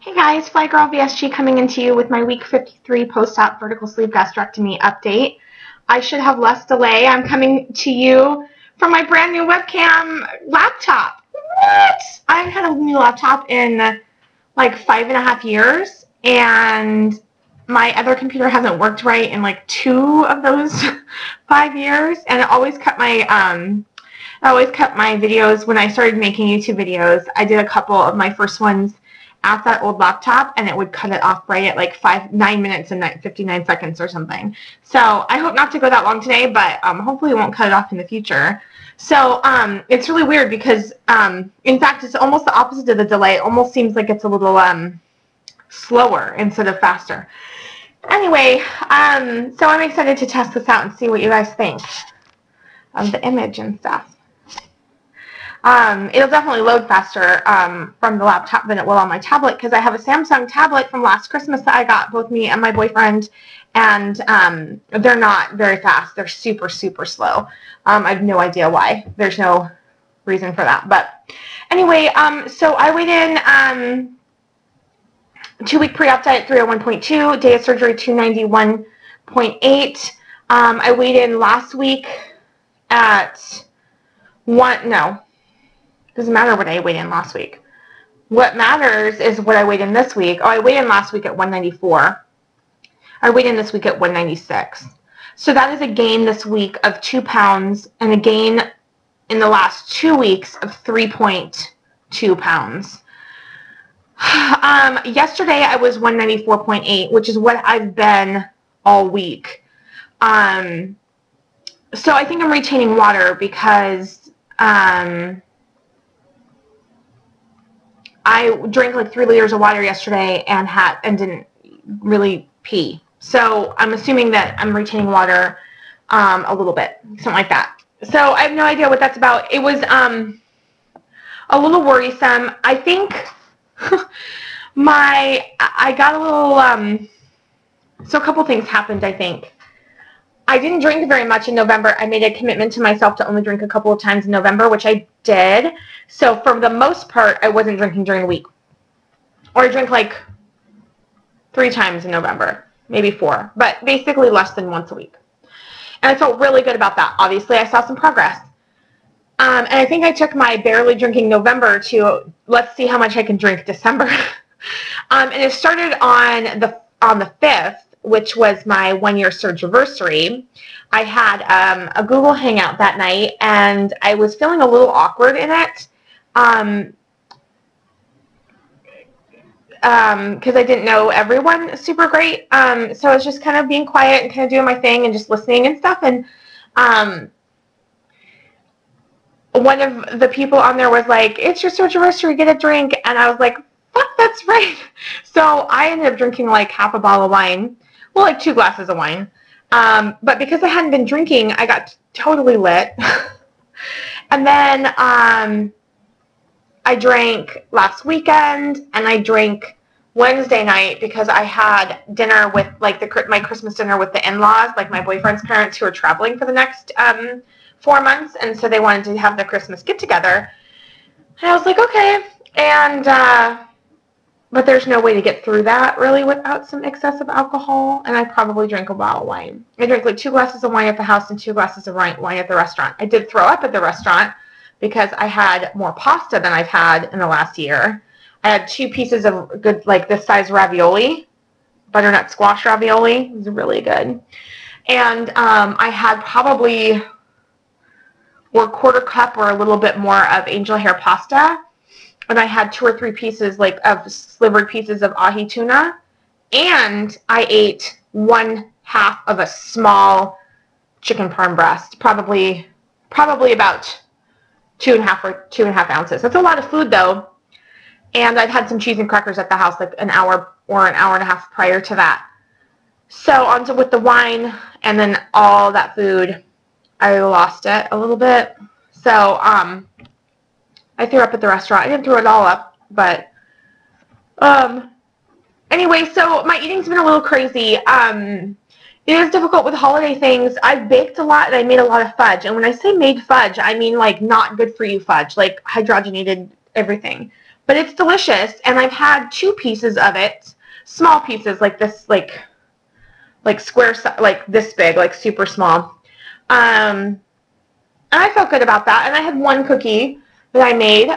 Hey guys, Fly Girl VSG coming into you with my week 53 post-op vertical sleeve gastrectomy update. I should have less delay. I'm coming to you from my brand new webcam laptop. What? I haven't had a new laptop in like 5.5 years, and my other computer hasn't worked right in like 2 of those 5 years, and it always cut my videos when I started making YouTube videos. I did a couple of my first ones at that old laptop, and it would cut it off right at like 9 minutes and 59 seconds or something. So I hope not to go that long today, but hopefully it won't cut it off in the future. So it's really weird because in fact it's almost the opposite of the delay. It almost seems like it's a little slower instead of faster. Anyway, so I'm excited to test this out and see what you guys think of the image and stuff. It'll definitely load faster from the laptop than it will on my tablet, because I have a Samsung tablet from last Christmas that I got, both me and my boyfriend, and they're not very fast. They're super, super slow. I have no idea why. There's no reason for that. But anyway, so I weighed in 2-week pre-op diet 301.2, day of surgery 291.8. I weighed in last week at doesn't matter what I weighed in last week. What matters is what I weighed in this week. Oh, I weighed in last week at 194. I weighed in this week at 196. So that is a gain this week of 2 pounds and a gain in the last 2 weeks of 3.2 pounds. Yesterday I was 194.8, which is what I've been all week. So I think I'm retaining water because I drank like 3 liters of water yesterday and didn't really pee. So I'm assuming that I'm retaining water a little bit, something like that. So I have no idea what that's about. It was a little worrisome. I think I got a little, so a couple things happened, I think. I didn't drink very much in November. I made a commitment to myself to only drink a couple of times in November, which I did. So for the most part, I wasn't drinking during the week. Or I drank like 3 times in November, maybe 4, but basically less than once a week. And I felt really good about that. Obviously, I saw some progress. And I think I took my barely drinking November to let's see how much I can drink December. And it started on the 5th, which was my 1-year surgery. I had a Google Hangout that night, and I was feeling a little awkward in it because I didn't know everyone super great. So I was just kind of being quiet and kind of doing my thing and just listening and stuff. And one of the people on there was like, "It's your surgery, get a drink." And I was like, "Fuck, that's right." So I ended up drinking like half a bottle of wine. Well, like 2 glasses of wine. But because I hadn't been drinking, I got totally lit. And then I drank last weekend, and I drank Wednesday night because I had dinner with, like, my Christmas dinner with the in-laws, like my boyfriend's parents who are traveling for the next 4 months, and so they wanted to have their Christmas get-together. And I was like, okay. And but there's no way to get through that, really, without some excessive alcohol, and I probably drank a bottle of wine. I drank like 2 glasses of wine at the house and 2 glasses of wine at the restaurant. I did throw up at the restaurant because I had more pasta than I've had in the last year. I had 2 pieces of good, like this size ravioli, butternut squash ravioli. It was really good. And I had probably 1/4 cup or a little bit more of angel hair pasta. And I had 2 or 3 pieces like of slivered pieces of ahi tuna, and I ate 1/2 of a small chicken parm breast, probably about 2.5 ounces. That's a lot of food though. And I'd had some cheese and crackers at the house like an hour or an hour and a half prior to that. So on with the wine and then all that food, I lost it a little bit. So I threw up at the restaurant. I didn't throw it all up, but anyway, so my eating's been a little crazy. It is difficult with holiday things. I've baked a lot, and I made a lot of fudge. And when I say made fudge, I mean like not good for you fudge, like hydrogenated everything. but it's delicious, and I've had 2 pieces of it, small pieces like this, like square, like this big, like super small. And I felt good about that, and I had 1 cookie that I made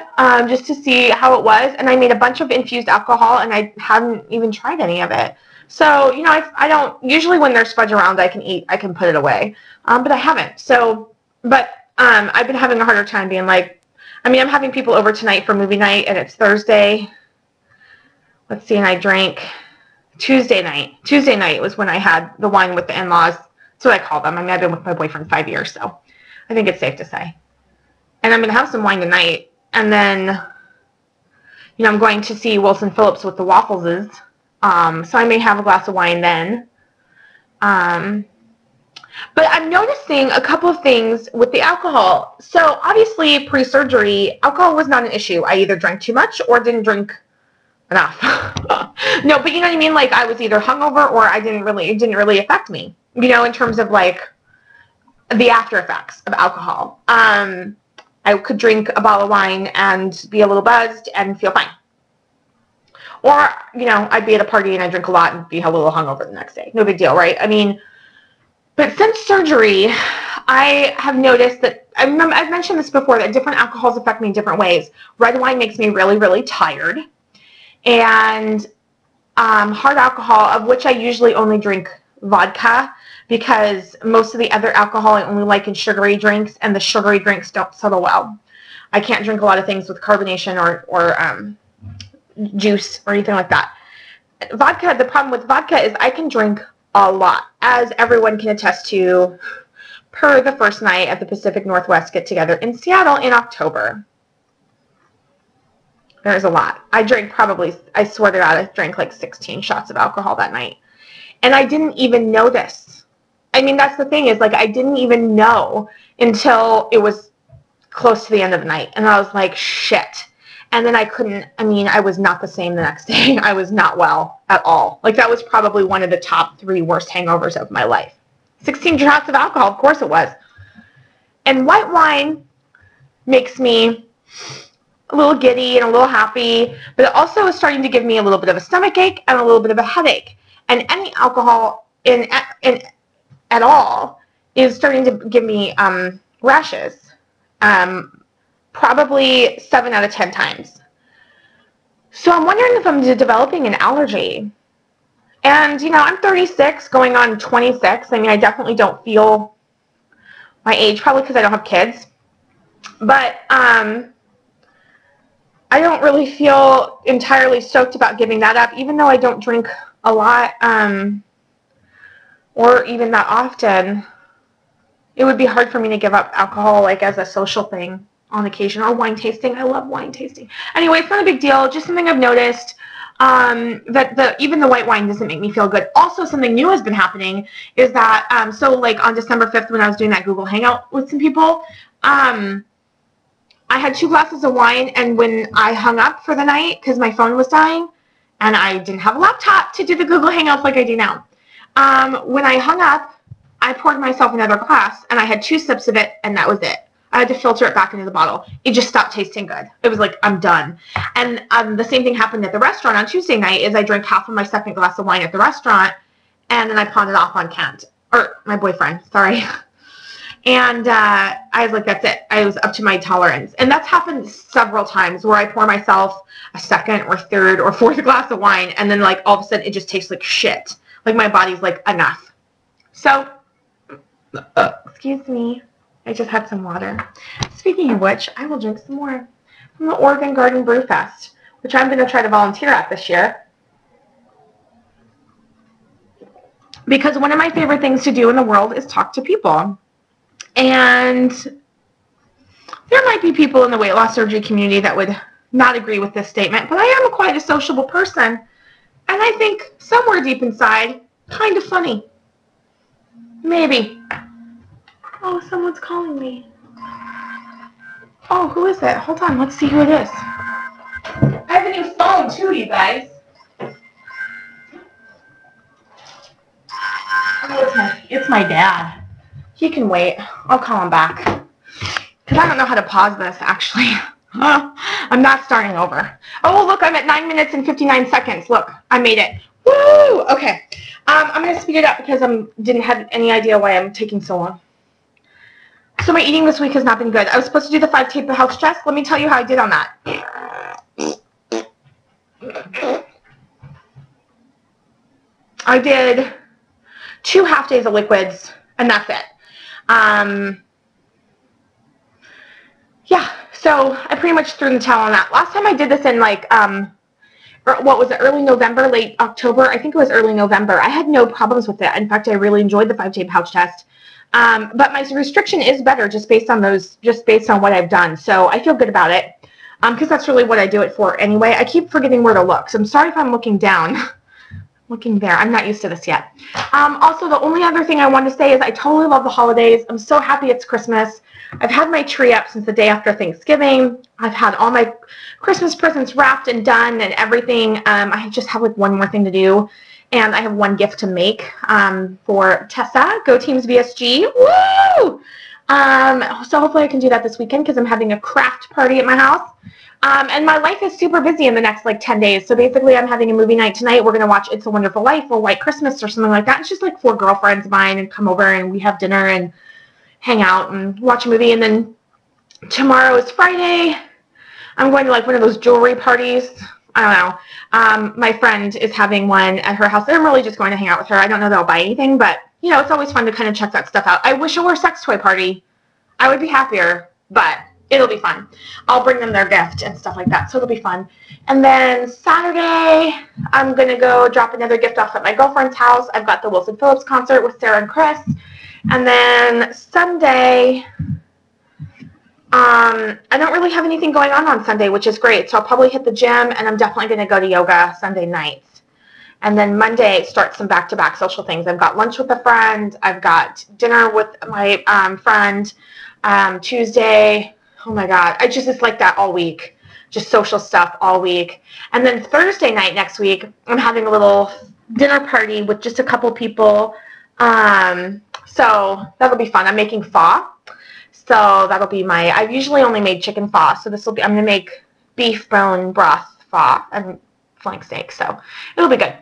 just to see how it was, and I made a bunch of infused alcohol, and I hadn't even tried any of it. So, you know, I don't, usually when there's fudge around, I can put it away, but I haven't. So, but I've been having a harder time being like, I mean, I'm having people over tonight for movie night, and it's Thursday. Let's see, and I drank Tuesday night. Tuesday night was when I had the wine with the in-laws. That's what I call them. I mean, I've been with my boyfriend 5 years, so I think it's safe to say. And I'm going to have some wine tonight, and then, you know, I'm going to see Wilson Phillips with the Waffleses, so I may have a glass of wine then. But I'm noticing a couple of things with the alcohol. So obviously, pre-surgery, alcohol was not an issue. I either drank too much or didn't drink enough. No, but you know what I mean? Like, I was either hungover or it didn't really affect me, you know, in terms of like the after effects of alcohol. I could drink a bottle of wine and be a little buzzed and feel fine. Or, you know, I'd be at a party and I'd drink a lot and be a little hungover the next day. No big deal, right? I mean, but since surgery, I have noticed that, I've mentioned this before, that different alcohols affect me in different ways. Red wine makes me really, really tired. And hard alcohol, of which I usually only drink vodka, because most of the other alcohol I only like in sugary drinks, and the sugary drinks don't settle well. I can't drink a lot of things with carbonation or juice or anything like that. Vodka, the problem with vodka is I can drink a lot, as everyone can attest to per the first night at the Pacific Northwest get-together in Seattle in October. There's a lot. I drank probably, I swear to God, I drank like 16 shots of alcohol that night. And I didn't even notice. I mean, that's the thing, is like I didn't even know until it was close to the end of the night. And I was like, shit. And then I couldn't, I mean, I was not the same the next day. I was not well at all. Like, that was probably one of the top 3 worst hangovers of my life. 16 shots of alcohol, of course it was. And white wine makes me a little giddy and a little happy, but it also is starting to give me a little bit of a stomach ache and a little bit of a headache. And any alcohol at all is starting to give me rashes. Probably 7 out of 10 times. So I'm wondering if I'm developing an allergy. And, you know, I'm 36, going on 26. I mean, I definitely don't feel my age, probably because I don't have kids. But I don't really feel entirely stoked about giving that up, even though I don't drink a lot or even that often. It would be hard for me to give up alcohol, like, as a social thing on occasion, or wine tasting. I love wine tasting. Anyway, it's not a big deal. Just something I've noticed, that even the white wine doesn't make me feel good. Also, something new has been happening is that, so like on December 5th when I was doing that Google Hangout with some people, I had 2 glasses of wine, and when I hung up for the night, because my phone was dying, and I didn't have a laptop to do the Google Hangouts like I do now, when I hung up, I poured myself another glass, and I had 2 sips of it, and that was it. I had to filter it back into the bottle. It just stopped tasting good. It was like, I'm done. And the same thing happened at the restaurant on Tuesday night, is I drank half of my second glass of wine at the restaurant, and then I pawned it off on Kent, or my boyfriend, sorry. And I was like, that's it. I was up to my tolerance. And that's happened several times, where I pour myself a second or third or fourth glass of wine, and then like all of a sudden it just tastes like shit. Like my body's like, enough. So, excuse me. I just had some water. Speaking of which, I will drink some more from the Oregon Garden Brew Fest, which I'm going to try to volunteer at this year. Because one of my favorite things to do in the world is talk to people. And there might be people in the weight loss surgery community that would not agree with this statement, but I am quite a sociable person. And I think somewhere deep inside, kind of funny. Maybe. Oh, someone's calling me. Oh, who is it? Hold on, let's see who it is. I have a new phone too, you guys. Oh, it's my dad. He can wait. I'll call him back. Because I don't know how to pause this, actually. I'm not starting over. Oh, look, I'm at 9 minutes and 59 seconds. Look, I made it. Woo! Okay. I'm going to speed it up because I didn't have any idea why I'm taking so long. So my eating this week has not been good. I was supposed to do the 5 tape health test. Let me tell you how I did on that. I did 2 half days of liquids, and that's it. Yeah, so I pretty much threw in the towel on that. Last time I did this in like, what was it, early November, late October? I think it was early November. I had no problems with it. In fact, I really enjoyed the 5 tape pouch test. But my restriction is better just based on what I've done. So I feel good about it because that's really what I do it for anyway. I keep forgetting where to look, so I'm sorry if I'm looking down. Looking there. I'm not used to this yet. Also, the only other thing I want to say is I totally love the holidays. I'm so happy it's Christmas. I've had my tree up since the day after Thanksgiving. I've had all my Christmas presents wrapped and done and everything. I just have like one more thing to do. And I have one gift to make for Tessa. Go Teams VSG. Woo! So hopefully I can do that this weekend because I'm having a craft party at my house. And my life is super busy in the next like 10 days. So basically I'm having a movie night tonight. We're going to watch It's a Wonderful Life or White Christmas or something like that. It's just like 4 girlfriends of mine and come over and we have dinner and hang out and watch a movie. And then tomorrow is Friday. I'm going to like one of those jewelry parties. I don't know. My friend is having one at her house. I'm really just going to hang out with her. I don't know that I'll buy anything, but you know, it's always fun to kind of check that stuff out. I wish it were a sex toy party. I would be happier, but it'll be fun. I'll bring them their gift and stuff like that, so it'll be fun. And then Saturday, I'm going to go drop another gift off at my girlfriend's house. I've got the Wilson Phillips concert with Sarah and Chris. And then Sunday, I don't really have anything going on Sunday, which is great. So I'll probably hit the gym, and I'm definitely going to go to yoga Sunday nights. And then Monday, start some back-to-back social things. I've got lunch with a friend. I've got dinner with my friend. Tuesday, oh my God, it's like that all week. Just social stuff all week. And then Thursday night next week, I'm having a little dinner party with just a couple people. So that'll be fun. I'm making pho. So that'll be I've usually only made chicken pho. So I'm going to make beef bone broth pho and flank steak. So it'll be good.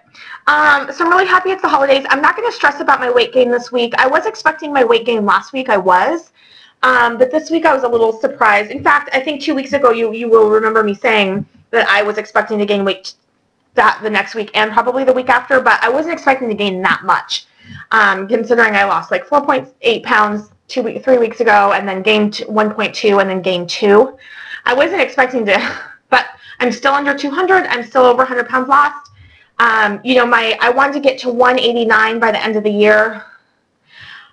So I'm really happy it's the holidays. I'm not going to stress about my weight gain this week. I was expecting my weight gain last week. I was. But this week I was a little surprised. In fact, I think 2 weeks ago you will remember me saying that I was expecting to gain weight the next week and probably the week after, but I wasn't expecting to gain that much, considering I lost like 4.8 pounds 3 weeks ago and then gained 1.2 and then gained 2. I wasn't expecting to, but I'm still under 200. I'm still over 100 pounds lost. You know, I wanted to get to 189 by the end of the year.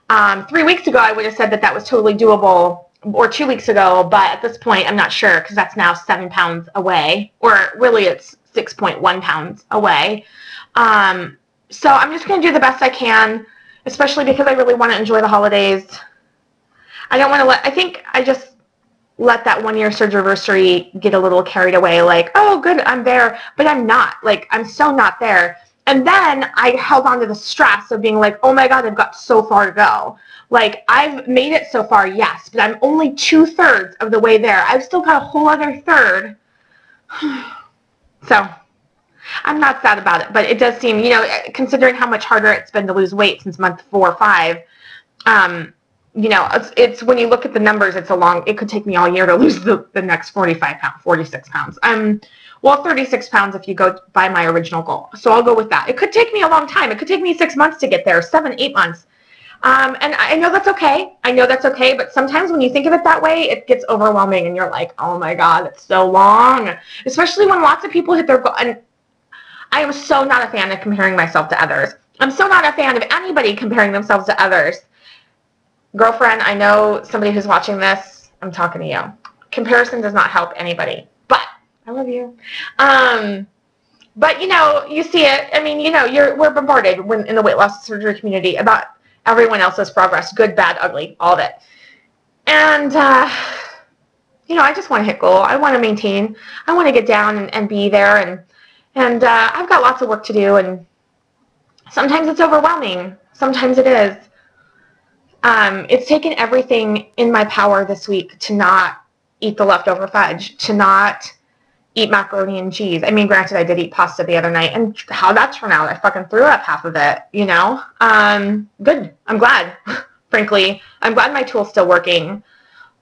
3 weeks ago, I would have said that was totally doable, or 2 weeks ago, but at this point, I'm not sure because that's now 7 pounds away, or really it's 6.1 pounds away. So I'm just going to do the best I can, especially because I really want to enjoy the holidays. I don't want to I think I just let that 1-year surgery get a little carried away, like, oh, good, I'm there, but I'm not. Like, I'm so not there. And then I held on to the stress of being like, oh my God, I've got so far to go. Like, I've made it so far, yes, but I'm only 2/3 of the way there. I've still got a whole other third. So I'm not sad about it, but it does seem, you know, considering how much harder it's been to lose weight since month 4 or 5, you know, it's when you look at the numbers, it could take me all year to lose the next 45 pounds, 46 pounds. Well, 36 pounds if you go by my original goal. So I'll go with that. It could take me a long time. It could take me 6 months to get there, 7, 8 months. And I know that's okay. I know that's okay. But sometimes when you think of it that way, it gets overwhelming and you're like, oh my God, it's so long. Especially when lots of people hit their goal. And I am so not a fan of comparing myself to others. I'm so not a fan of anybody comparing themselves to others. Girlfriend, I know somebody who's watching this. I'm talking to you. Comparison does not help anybody. But I love you. But, you know, you see it. I mean, you know, we're bombarded in the weight loss surgery community about everyone else's progress, good, bad, ugly, all of it. And, you know, I just want to hit goal. I want to maintain. I want to get down and be there. And I've got lots of work to do. And sometimes it's overwhelming. Sometimes it is. It's taken everything in my power this week to not eat the leftover fudge, to not eat macaroni and cheese. I mean, granted, I did eat pasta the other night, and how that turned out, I fucking threw up half of it, you know? Good. I'm glad, frankly. I'm glad my tool's still working.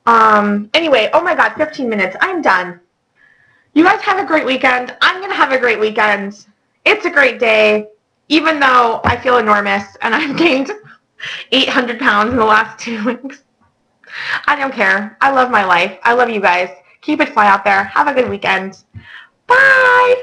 Anyway, oh my God, 15 minutes. I'm done. You guys have a great weekend. I'm going to have a great weekend. It's a great day, even though I feel enormous and I've gained 800 pounds in the last 2 weeks. I don't care. I love my life. I love you guys. Keep it fly out there. Have a good weekend. Bye.